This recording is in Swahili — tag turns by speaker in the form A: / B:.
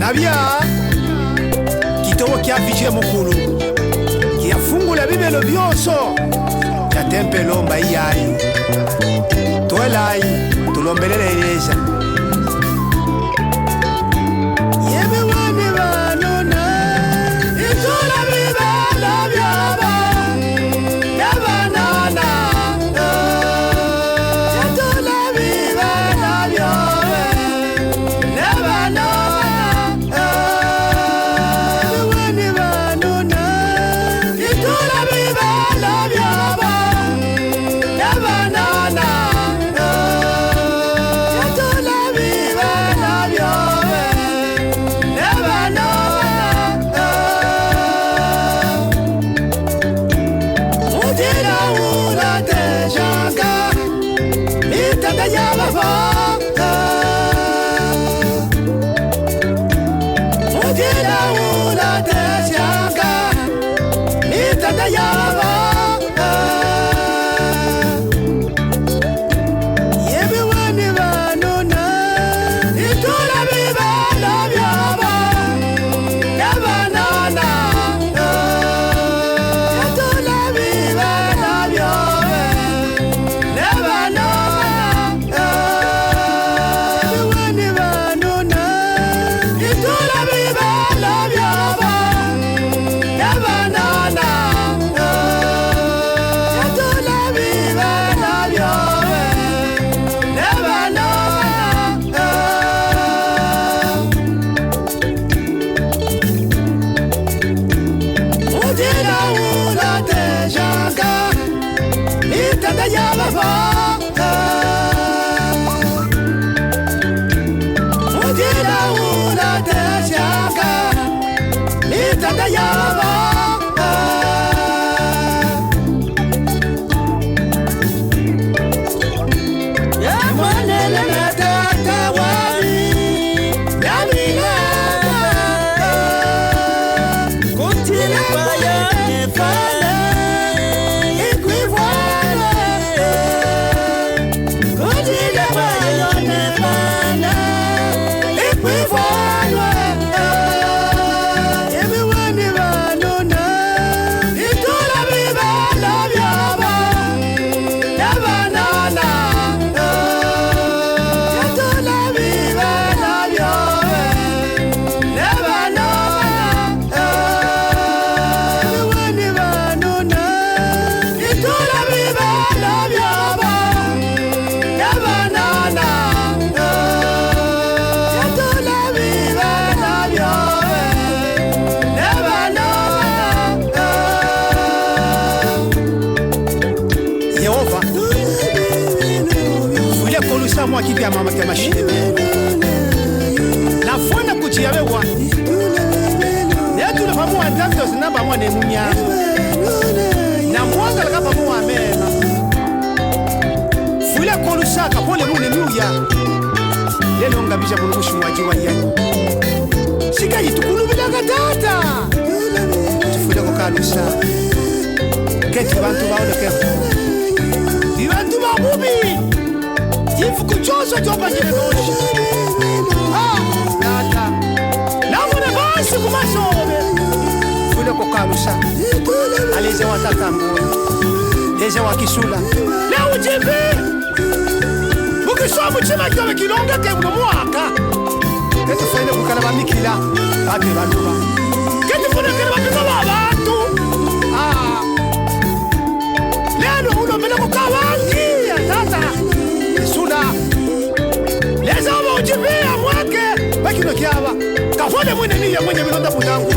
A: nabya kitobo kyafishe mukulu kyafungula bibelo byoso kyatempelomba iyayi twelayi tulombelele eleza mwa kipi ya mama kama shide na fona kuchiyawe wa yetu na pamu wa ndamto zinamba mwa nemunya na mwanga laka pamu wa mena fule kolusaka pole mune miuya lelo ngabisha mulumushu mwajiwa yenu shika yitukulu bidanga tata tufule kukalusa keti bantu baone kefo ibantu babubi Ifuku choso chopa jine noshi Nata Namune basi kumasobe Fule kukalusa Alize wataka mboye Leze wakisula Leo ujibi Mukisomu chima kame kilonga kemuno mwaka Keti fene kukalaba mikila Ate baluba Keti fene kalaba mikila wabatu Leno uno mena kukawangi Tata Sula Leza wa ujibia mwake Bakino kiawa Kafone mwene niya mwenye milonda mutangu